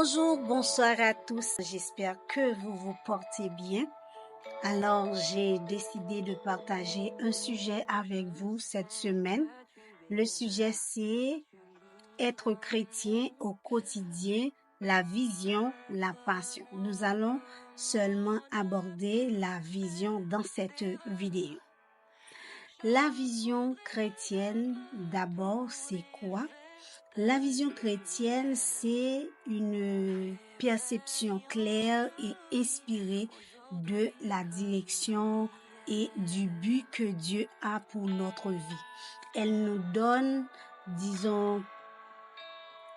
Bonjour, bonsoir à tous. J'espère que vous vous portez bien. Alors, j'ai décidé de partager un sujet avec vous cette semaine. Le sujet, c'est être chrétien au quotidien, la vision, la passion. Nous allons seulement aborder la vision dans cette vidéo. La vision chrétienne, d'abord, c'est quoi? La vision chrétienne, c'est une perception claire et inspirée de la direction et du but que Dieu a pour notre vie. Elle nous donne, disons,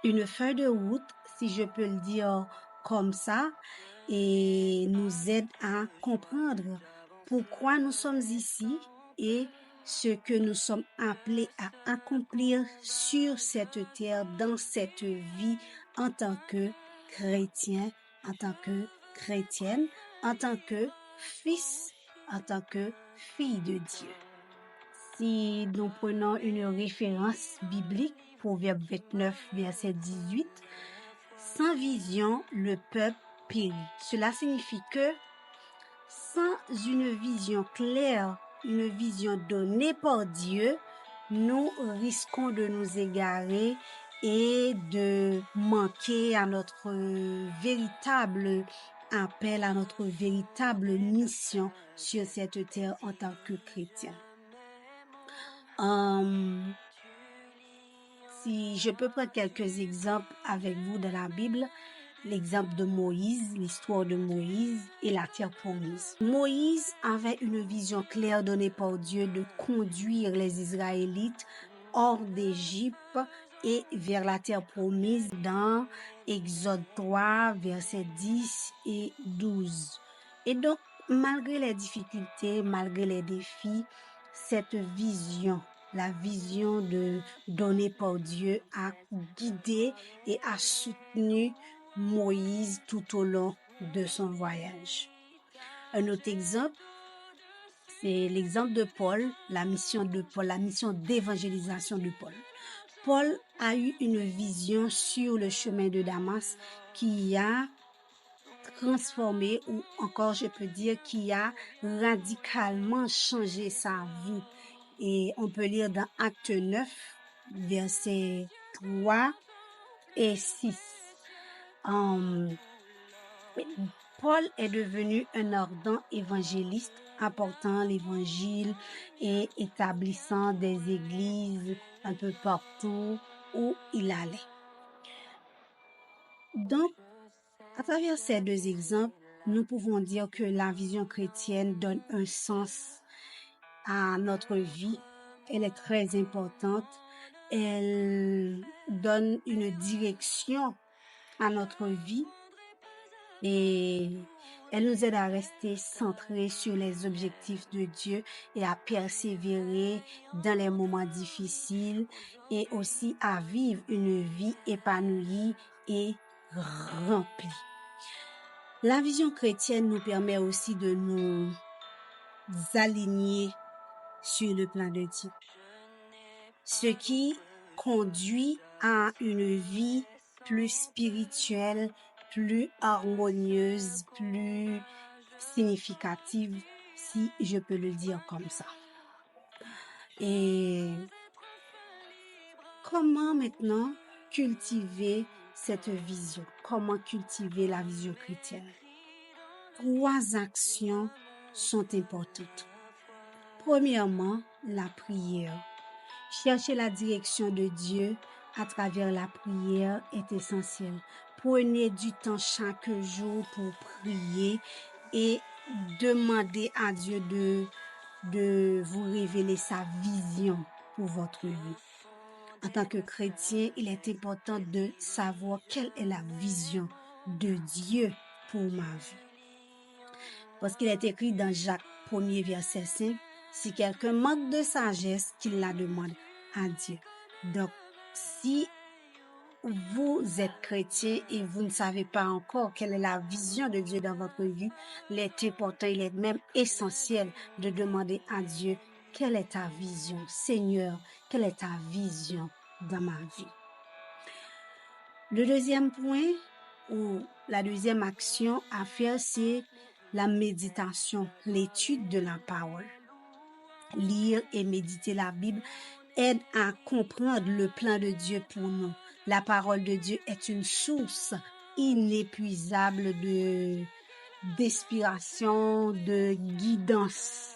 une feuille de route, si je peux le dire comme ça, et nous aide à comprendre pourquoi nous sommes ici et ce que nous sommes appelés à accomplir sur cette terre, dans cette vie, en tant que chrétien, en tant que chrétienne, en tant que fils, en tant que fille de Dieu. Si nous prenons une référence biblique, Proverbe 29, verset 18, sans vision, le peuple périt. Cela signifie que sans une vision claire, une vision donnée par Dieu, nous risquons de nous égarer et de manquer à notre véritable appel, à notre véritable mission sur cette terre en tant que chrétien. Si je peux prendre quelques exemples avec vous de la Bible, l'exemple de Moïse, l'histoire de Moïse et la terre promise. Moïse avait une vision claire donnée par Dieu de conduire les Israélites hors d'Égypte et vers la terre promise dans Exode 3, versets 10 et 12. Et donc, malgré les difficultés, malgré les défis, cette vision, la vision donnée par Dieu a guidé et a soutenu Moïse tout au long de son voyage. Un autre exemple, c'est l'exemple de Paul, la mission d'évangélisation de Paul. Paul a eu une vision sur le chemin de Damas qui a transformé, ou encore je peux dire qui a radicalement changé sa vie. Et on peut lire dans Acte 9, versets 3 et 6. Paul est devenu un ardent évangéliste, apportant l'évangile et établissant des églises un peu partout où il allait. Donc, à travers ces deux exemples, nous pouvons dire que la vision chrétienne donne un sens à notre vie. Elle est très importante. Elle donne une direction à notre vie et elle nous aide à rester centrés sur les objectifs de Dieu et à persévérer dans les moments difficiles et aussi à vivre une vie épanouie et remplie. La vision chrétienne nous permet aussi de nous aligner sur le plan de Dieu, ce qui conduit à une vie plus spirituelle, plus harmonieuse, plus significative, si je peux le dire comme ça. Et comment maintenant cultiver cette vision? Comment cultiver la vision chrétienne? 3 actions sont importantes. Premièrement, la prière. Chercher la direction de Dieu à travers la prière est essentiel. Prenez du temps chaque jour pour prier et demander à Dieu de vous révéler sa vision pour votre vie. En tant que chrétien, il est important de savoir quelle est la vision de Dieu pour ma vie. Parce qu'il est écrit dans Jacques 1er verset 5, si quelqu'un manque de sagesse, qu'il la demande à Dieu. Donc, si vous êtes chrétien et vous ne savez pas encore quelle est la vision de Dieu dans votre vie, il est important, il est même essentiel de demander à Dieu, quelle est ta vision? Seigneur, quelle est ta vision dans ma vie? Le deuxième point, ou la deuxième action à faire, c'est la méditation, l'étude de la parole. Lire et méditer la Bible aide à comprendre le plan de Dieu pour nous. La parole de Dieu est une source inépuisable d'inspiration, de guidance.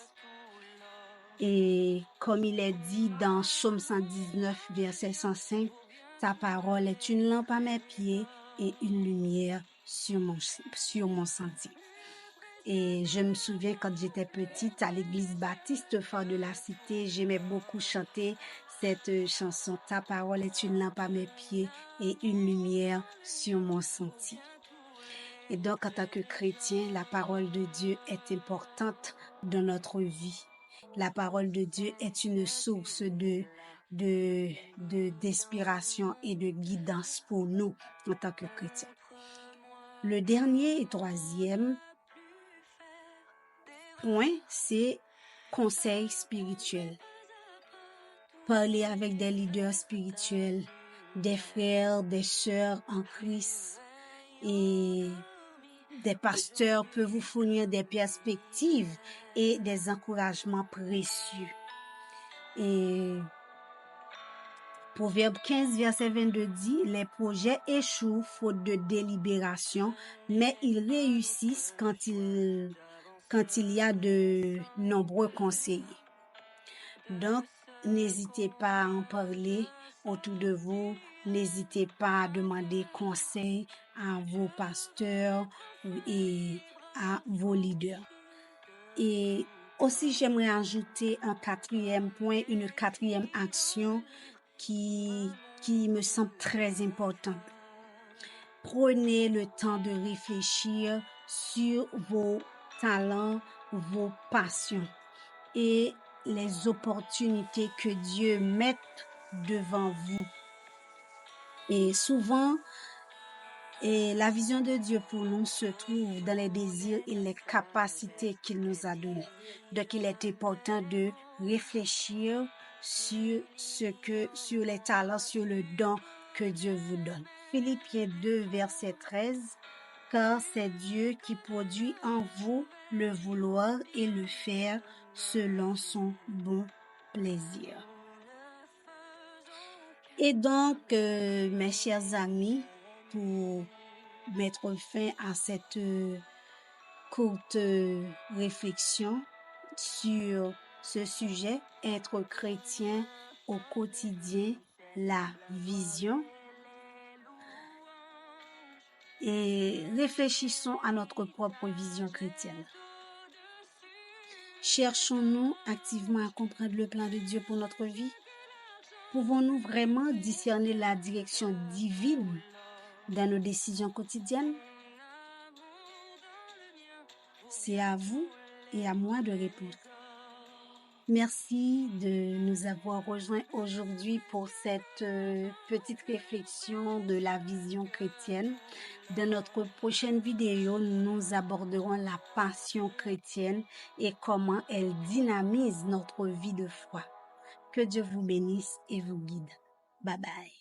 Et comme il est dit dans Psaume 119, verset 105, ta parole est une lampe à mes pieds et une lumière sur mon sentier. Et je me souviens quand j'étais petite à l'église baptiste Phare de la Cité, j'aimais beaucoup chanter cette chanson. Ta parole est une lampe à mes pieds et une lumière sur mon sentier. Et donc, en tant que chrétien, la parole de Dieu est importante dans notre vie. La parole de Dieu est une source d'inspiration et de guidance pour nous en tant que chrétiens. Le dernier et troisième point, c'est conseil spirituel. Parler avec des leaders spirituels, des frères, des sœurs en Christ et des pasteurs peuvent vous fournir des perspectives et des encouragements précieux. Et Proverbe 15, verset 22 dit, les projets échouent faute de délibération, mais ils réussissent quand il y a de nombreux conseillers. Donc, n'hésitez pas à en parler autour de vous. N'hésitez pas à demander conseil à vos pasteurs et à vos leaders. Et aussi, j'aimerais ajouter un quatrième point, une quatrième action qui me semble très importante. Prenez le temps de réfléchir sur vos talents, vos passions et les opportunités que Dieu met devant vous. Et souvent, la vision de Dieu pour nous se trouve dans les désirs et les capacités qu'il nous a données. Donc, il est important de réfléchir sur les talents, sur le don que Dieu vous donne. Philippiens 2, verset 13, car c'est Dieu qui produit en vous le vouloir et le faire selon son bon plaisir. Et donc, mes chers amis, pour mettre fin à cette courte réflexion sur ce sujet, être chrétien au quotidien, la vision. Et réfléchissons à notre propre vision chrétienne. Cherchons-nous activement à comprendre le plan de Dieu pour notre vie? Pouvons-nous vraiment discerner la direction divine dans nos décisions quotidiennes? C'est à vous et à moi de répondre. Merci de nous avoir rejoints aujourd'hui pour cette petite réflexion de la vision chrétienne. Dans notre prochaine vidéo, nous aborderons la passion chrétienne et comment elle dynamise notre vie de foi. Que Dieu vous bénisse et vous guide. Bye bye.